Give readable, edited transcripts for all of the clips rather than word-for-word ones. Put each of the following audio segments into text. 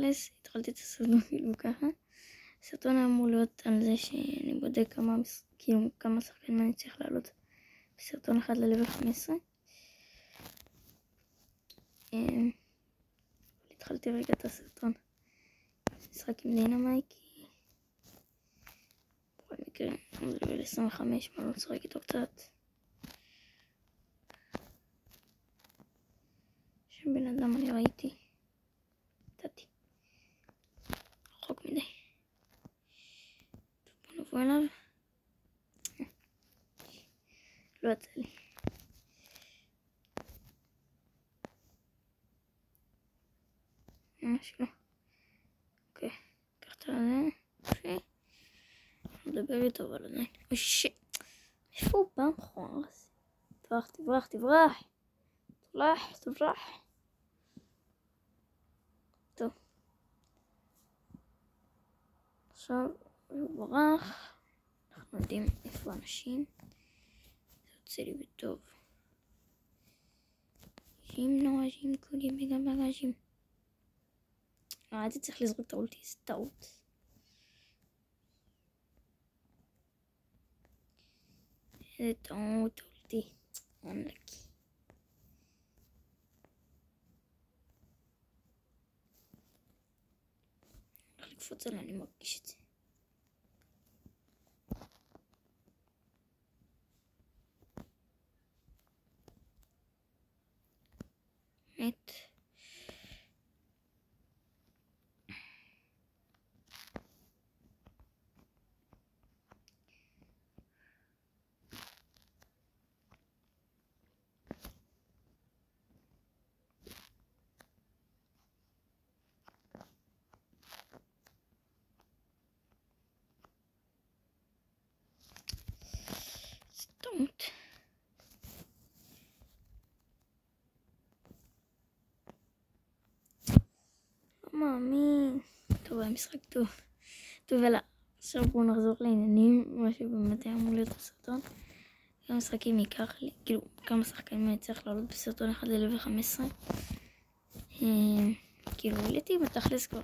תכלס, התחלתי את הסרטון כאילו ככה. הסרטון היה אמור להיות על זה שאני בודק כמה שחקנים אני צריך לעלות בסרטון אחד ללבל 15. התחלתי רגע את הסרטון. משחק עם דינמייט, כי בכל מקרה, הוא לבל 25, מה לא נשחק איתו קצת. שם בן אדם אני ראיתי. נתתי. רחוק מדי. בוא נבוא אליו. לא יצא לי. ממש לא. אוקיי. קח את זה. אוקיי. נדבר איתו אבל עדיין. אוי שיט. איפה הוא בא מכוער הזה? תברח, תברח, תברח. תברח, תברח. טוב. עכשיו הוא ברח. אנחנו יודעים איפה אנשים. זה יוצא לי בטוב. ז'ים נורא ז'ים קודים וגם בגז'ים. הייתי צריך לזרוק את האולטי, זה טעות. איזה טעות אולטי. ענקי. הולך לקפוץ עליי, אני מרגיש את זה. מת. טעות. לא מאמין. טוב, היה משחק טוב. טוב, יאללה. עכשיו בואו נחזור לעניינים, מה שבאמת היה אמור להיות בסרטון. כמה משחקים ייקח לי, כאילו, כמה שחקנים אני צריך לעלות בסרטון אחד ללבל 15. כאילו, עליתי בתכלס כבר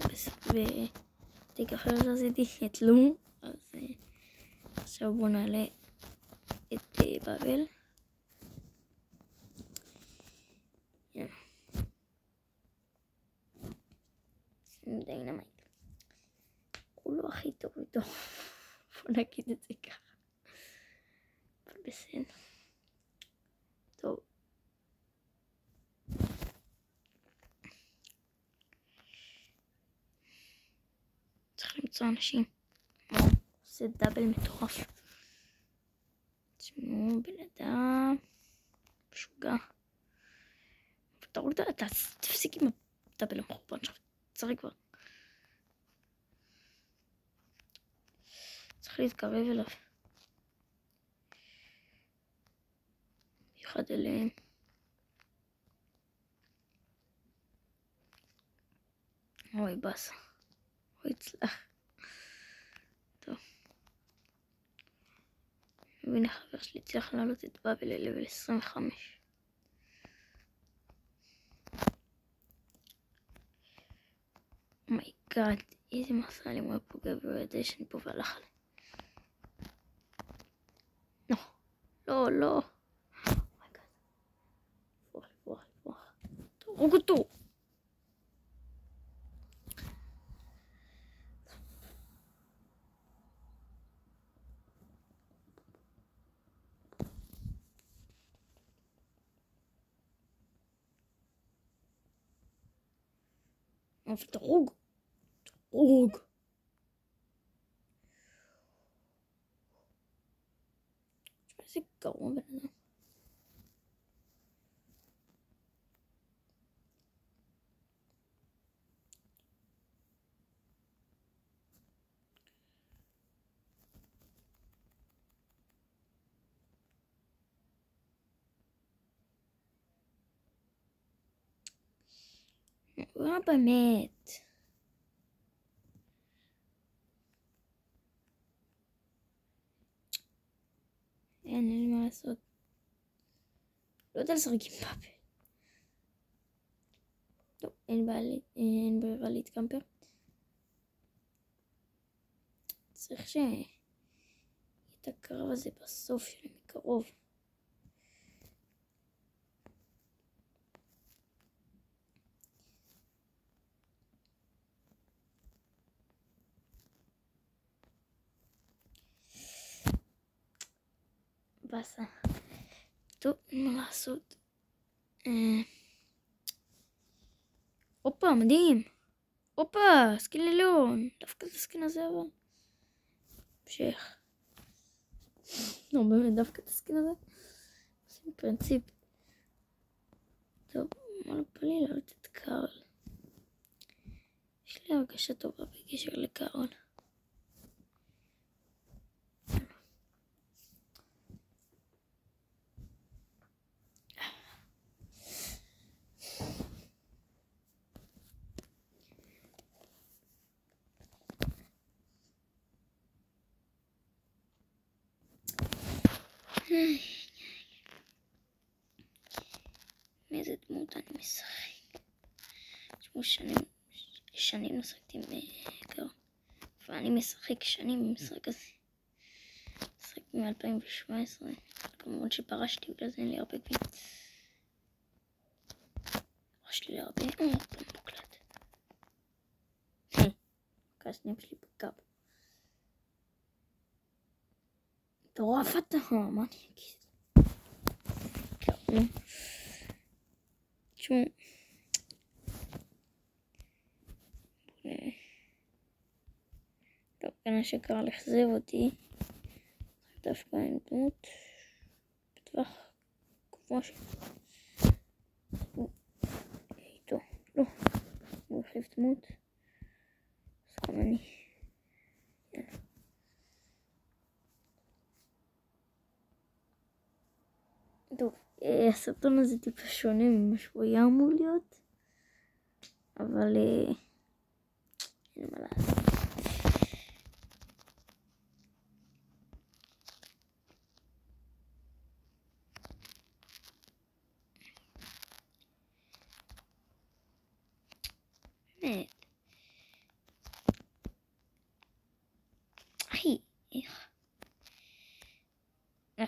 בתיק אחר שעשיתי את לו, אז עכשיו בואו נעלה את בבל. דינמייט. הוא לא הכי טוב איתו. בוא נגיד את זה ככה. אבל בסדר. טוב. צריך למצוא אנשים. עושה דאבל מטורף. תשמעו, בן אדם משוגע. אתה תפסיק עם הדאבל המחורבן שלך. צריך כבר. צריך להתקרב אליו. אחד אליהם. אוי בסה. אוי הצלח. טוב. והנה חבר שלי הצליח לעלות את בבל ללבל 25. אומייגאד. איזה מסע לי מול פוגע ויודע שאני פה והלך עליי. לא. לא, לא. אומייגאד. ברוח. תרוג אותו. אבל תרוג. איזה גרוע בן אדם. מה באמת? אין לי מה לעשות. לא יודע לשחק עם בבל. טוב, אין ברירה להתקמפר. צריך שיהיה את הקרב הזה בסוף שלי מקרוב. בסה. טוב, מה לעשות? הופה, מדהים. הופה, סקין לליאון. דווקא את הסקין הזה אבל. המשך. לא, באמת, דווקא את הסקין הזה. עושים פרינציפ. טוב, מה לא בא לי להעלות את קארל. יש לי הרגשה טובה בקשר לקארל. מאיזה דמות אני משחק? תשמעו, שנים משחקתי בקר. ואני משחק שנים במשחק הזה. משחק מ-2017. כמובן שפרשתי, בגלל זה אין לי הרבה גביעים. פרשתי לי הרבה. פעם מוקלט. הקסנים שלי בגב. מטורף אתה, מה אני אגיד? תשמעו. טוב, כנראה שקרל אכזב אותי. דווקא עם דמות בטווח כמו ש... איתו, לא, הוא החליף דמות. אז גם אני. יאללה. טוב, הסרטון הזה טיפה שונה ממה שהוא היה אמור להיות, אבל אין מה לעשות. באמת. אחי, איך?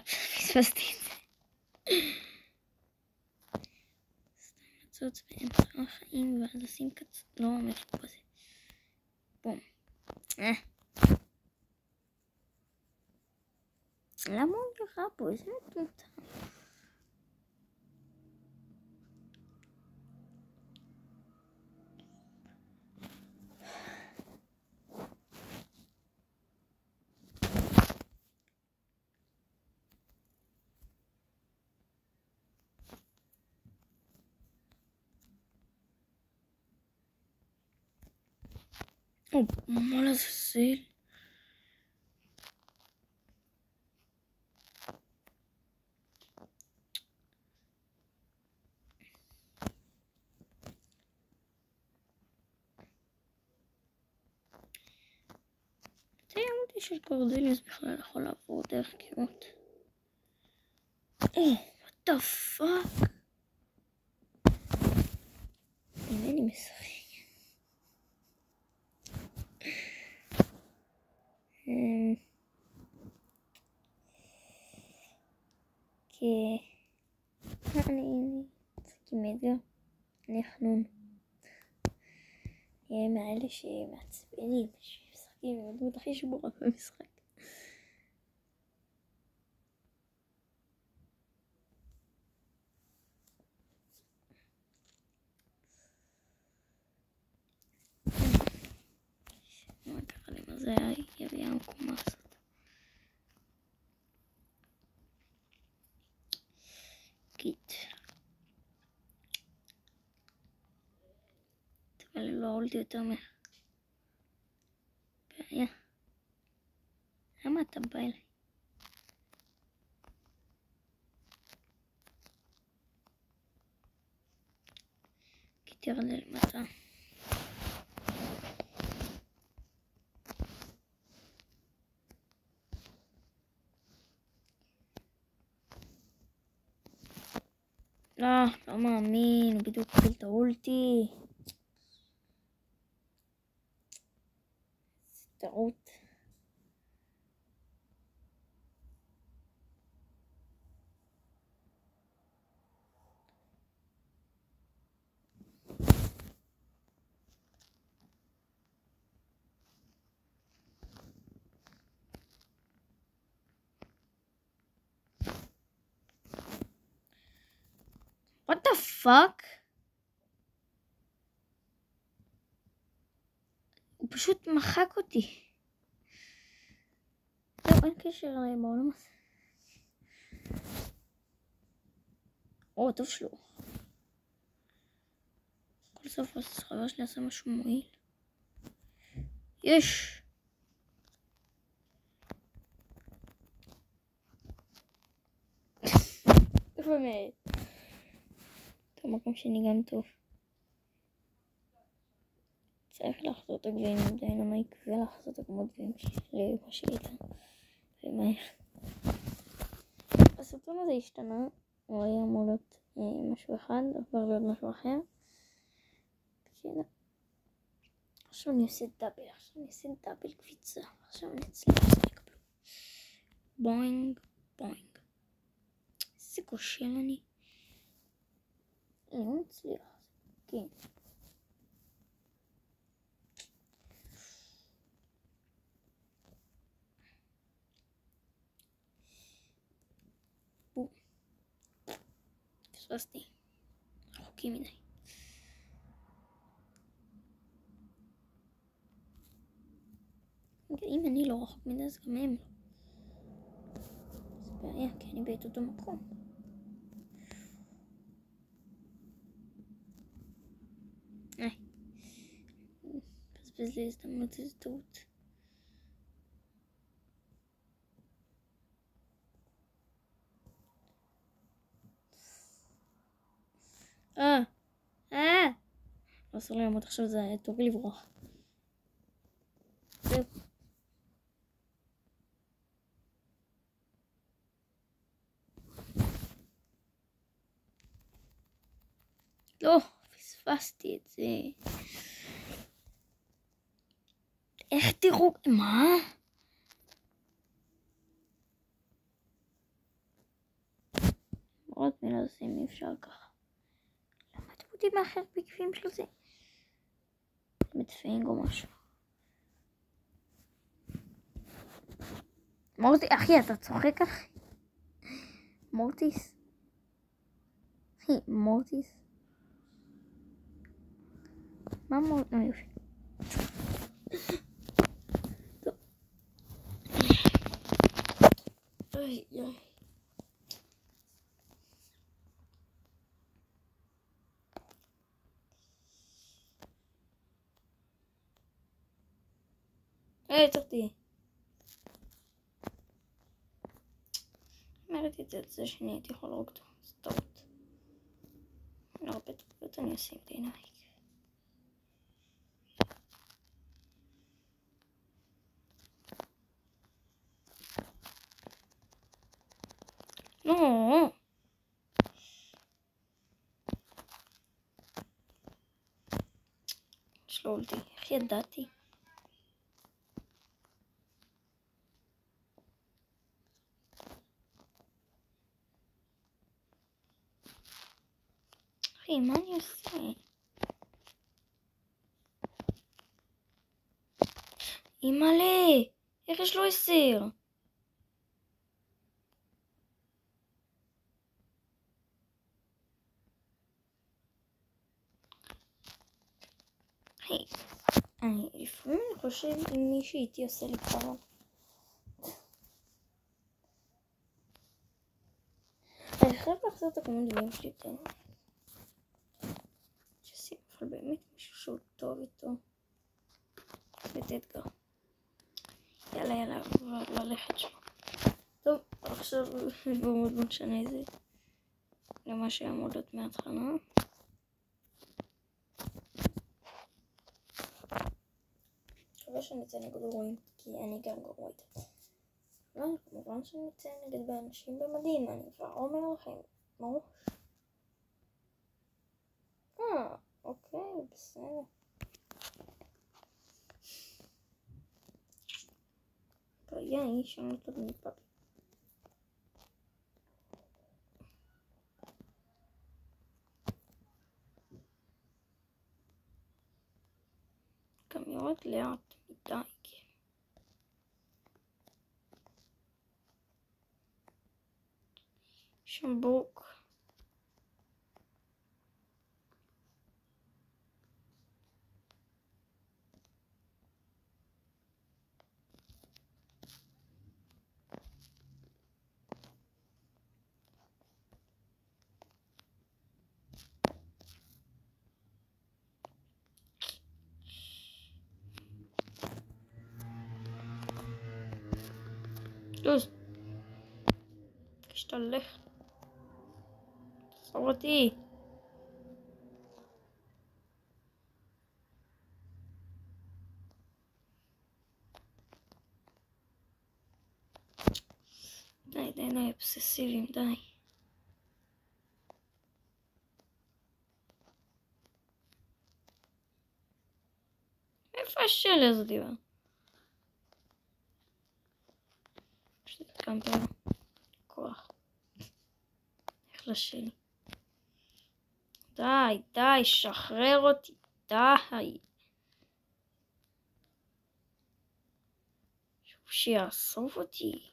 פספסתי את זה. סתם לצוץ באמצע החיים ואז לשים קצת, לא ממש פה זה. בום. למה הוא ירה פה? איזה מטומטם. מה לעזאזל? מתי אמרתי שקורדליוס בכלל יכול לעבור דרך קירות? what the fuck? אם אני משחק. אני משחק עם אדגר. אני חנון. נהיה מאלה שמעצבנים, שמשחקים עם הדמות הכי שבורה במשחק. מה קרה לי? מה זה היה המקומה הזאת? קיט. אבל לא הולתי יותר מה... בעיה. למה אתה בא אליי? קיט ירד לי למטה. לא מאמין, הוא בדיוק קיבל את האולטי. זה טעות. What the fuck? הוא פשוט מחק אותי. לא, אין קשר אליי בעולם הזה. טוב שלו. כל סוף הסחרה שלי עשה משהו מועיל. יש! איפה באמת? טוב, מקום שני גם טוב. צריך לחזור את הגביעים עם דיינמייק ולחזור את הכמות גביעים שלי מה שהייתה. ומהר. הסרטון הזה השתנה. הוא היה אמור להיות משהו אחד, עבר להיות משהו אחר. בסדר. עכשיו אני עושה דאבל קפיצה. עכשיו אני אצליח לקבל. בוינג, בוינג. איזה כושל אני. לא מצליח. כן. פספסתי. רחוקים מדי. אם אני לא רחוק מדי אז גם הם לא. זה בעיה כי אני בית אותו מקום. פספס לי הזדמנות, איזה טעות. אסור לי לעמוד עכשיו, זה טוב לברוח. זהו. לא, פספסתי את זה. איך תראו? מה? עוד מנסים, אי אפשר ככה. למה אתם יודעים מאחר בקווים של זה? מדפינג או משהו. מורטי, אחי, אתה צוחק אחי? מורטיס? אחי, מורטיס? מה מורטיס? יופי. טוב. אוי, אוי. תרתי. אמרתי את זה שאני הייתי יכול לראות אותו. זה טעות. לא הרבה טעות אני עושה עם דיינמייק. לא. שלא אותי. איך ידעתי? אחי, מה אני עושה? אימא'לה! איך יש לו 10? אחי, לפעמים אני חושב אם מישהו איתי עושה לי קרוב. אני חייב לחזור את הכמות דברים שלי יותר. שעשיתי אבל באמת מישהו שהוא טוב איתו. את אתגר. יאללה, ללכת שם. טוב, עכשיו בוא נשנה את זה למה שאמור להיות מההתחלה. מקווה שאני אצא נגד רואים, כי אני גם גרוע איתה. לא, כמובן שאני אצא נגד באנשים במדים, אני כבר אומר לכם, מראש. יאי, שם נתת לי פאפי. גם יורד לאט מדי. שם בוק. לוז. תשתלך. תעצור אותי. די, אובססיביים, די. איפה השלי הזאת דיבר? פשוט קמפר. כוח. איך לשלי? די, שחרר אותי. די. שיאסוף אותי.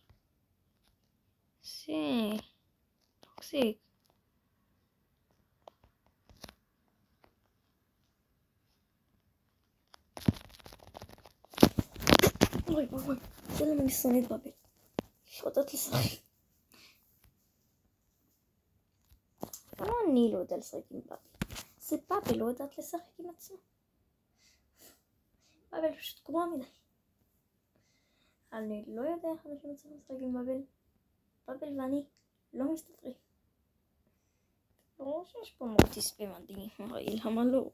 טוקסיק. אוי, זה למה אני שונאת בבל. יודעת לשחק. למה אני לא יודע לשחק עם בבל? זה בבל לא יודעת לשחק עם עצמה. בבל פשוט גרועה מדי. אני לא יודע איך אנשים צריכים לשחק עם בבל. בבל ואני לא מסתדרים. ברור שיש פה מורטיס במדי, הרי למה לא?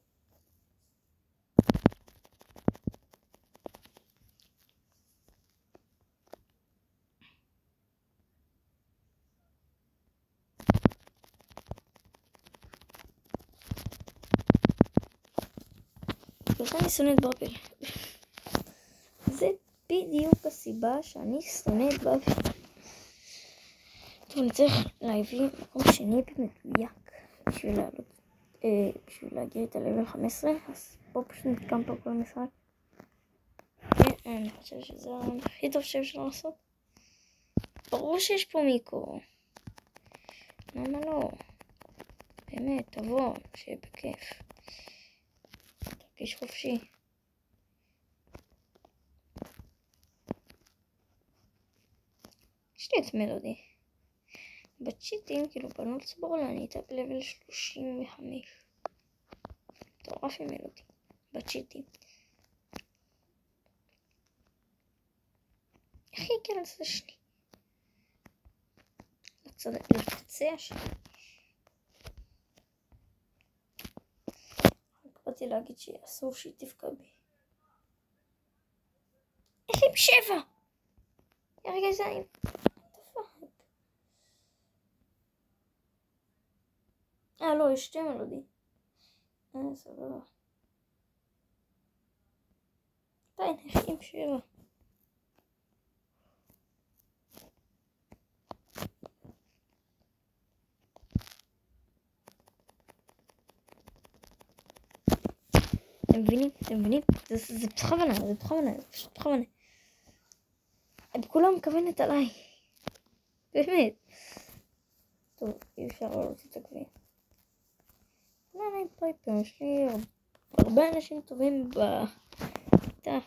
בגלל אני שונאת בבל. זה בדיוק הסיבה שאני שונאת בבל. טוב, אני צריך להביא מקום שני במדויק בשביל להגיע את הלבל 15, אז בואו פשוט נתקם פה כל המשחק. אני חושב שזה הכי טוב שאפשר לעשות. ברור שיש פה מיקרו. למה לא? באמת, תבוא, שיהיה בכיף. תרגיש חופשי. יש לי את מלודי. בצ'יטים, כאילו בנות סבור לה, אני הייתה בלבל 35. מטורף עם מלודי. בצ'יטים. איך היא הגיעה לצד השני? לקצה השני. רק באתי להגיד שאסור שהיא תפגע בי. איך היא ב7? רגע זין. לא, יש שתי מלודי. סבבה. די, נחים 7. אתם מבינים? זה בכוונה, זה פשוט בכוונה. הם כולם מכוונת עליי. באמת. טוב, אי אפשר להוציא את הגביע. לא, אני פייפר, יש לי הרבה אנשים טובים בכיתה.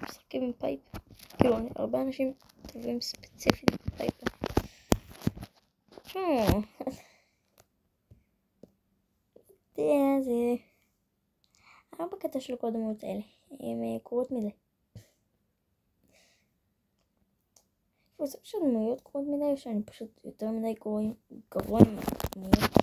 משחקים עם פייפר. כאילו, הרבה אנשים טובים ספציפית בפייפר. תשמעו. זה... אני לא בקטע של כל הדמות האלה. הן קרואות מדי. זה פשוט דמויות קרואות מדי, או שאני פשוט יותר מדי גרוע עם הדמויות.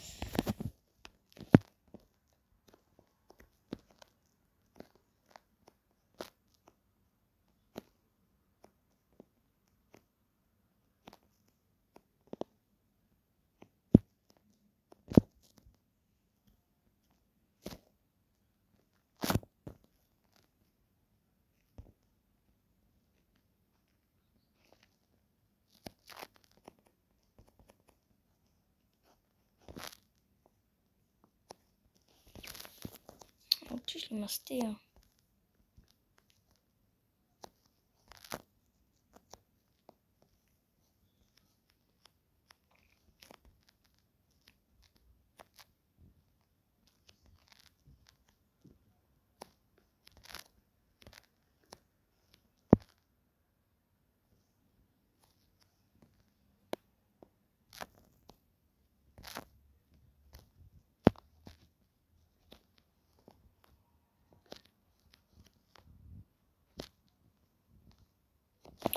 שיש לי מסתיר.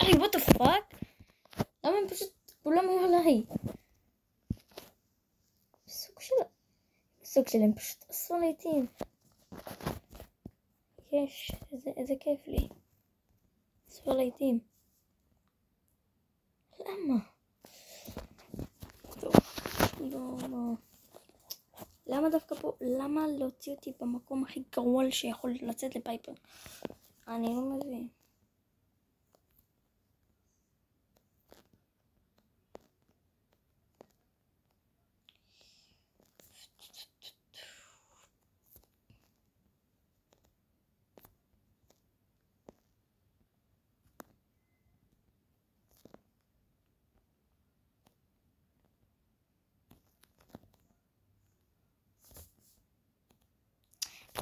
אחי, what the fuck? למה הם פשוט כולם היו עליי? סוג שלהם פשוט עשו לעתים. יש, איזה כיף לי. עשו לעתים. למה? טוב, לא. למה דווקא פה? למה להוציא אותי במקום הכי גרוע שיכול לצאת לפייפר? אני לא מבין.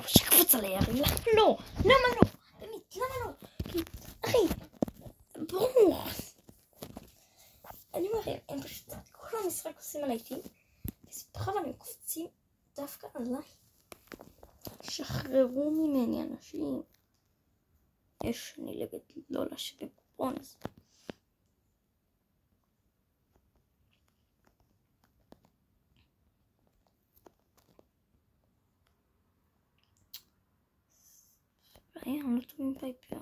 שקפוץ עליי, למה לא? למה לא? באמת, למה לא? אחי, ברור. אני אומר, הם פשוט כל המשחק עושים עליי טים, וספחה והם קופצים דווקא עליי. שחררו ממני אנשים. יש אני לגד לא לשווה בונס. אני לא טוב עם פייפר.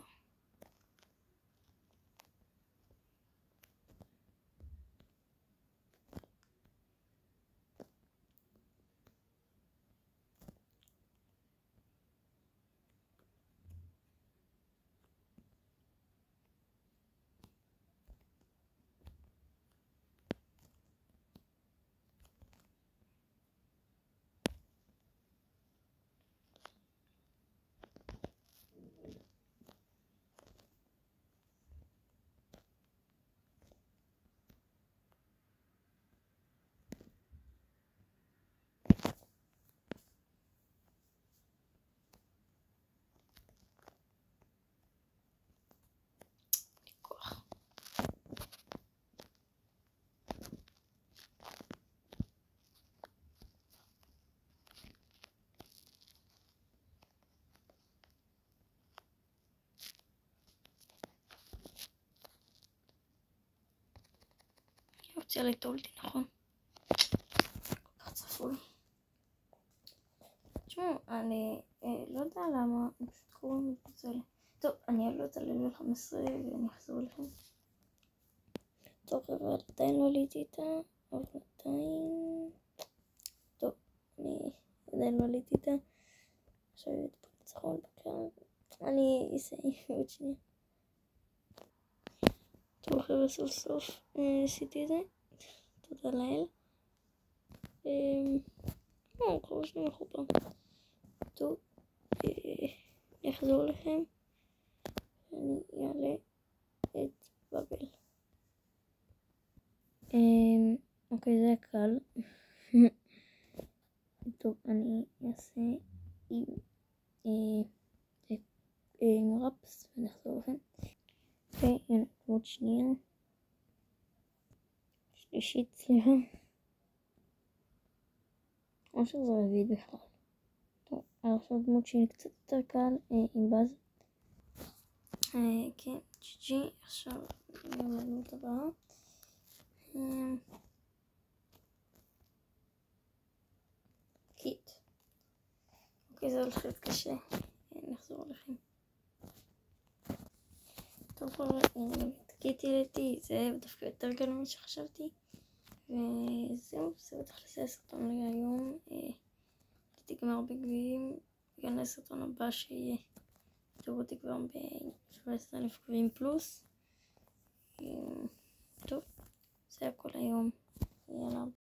רוצה לטולתי, נכון? כל כך צפוי. תשמעו, אני לא יודע למה, אני פשוט קוראים מתפוצל. טוב, אני אעלה אותה לליל 15 ואני אחזור לכם. טוב, אבל עדיין לא עליתי איתה, אבל עדיין... טוב, אני עדיין לא עליתי איתה. עכשיו היא בניצחון בקרב. אני אסיים עוד שנייה. טוב, חבר'ה, סוף סוף עשיתי את זה. תודה לאל. כבר שני מחופה. טוב, אני אחזור לכם. אני אעלה את בבל. אוקיי, זה קל. טוב, אני אעשה עם רפס ונחזור לכם. והנה, עוד שנייה. שלישית, סליחה. או שזה רביעית בכלל. טוב, עכשיו דמות שהיא קצת יותר קל עם באז. כן, ג'י, עכשיו אני לדמות הבאה. קיט. אוקיי, זה הולך להיות קשה. נחזור לכם. טוב, קיט העליתי, זה דווקא יותר גדול ממה שחשבתי. וזהו, זה בטח לזה הסרטון להיום. תגמר בגביעים, וגם לסרטון הבא שיהיה. תראו אותי כבר ב-17,000 גביעים פלוס. טוב, זה הכל היום. יאללה.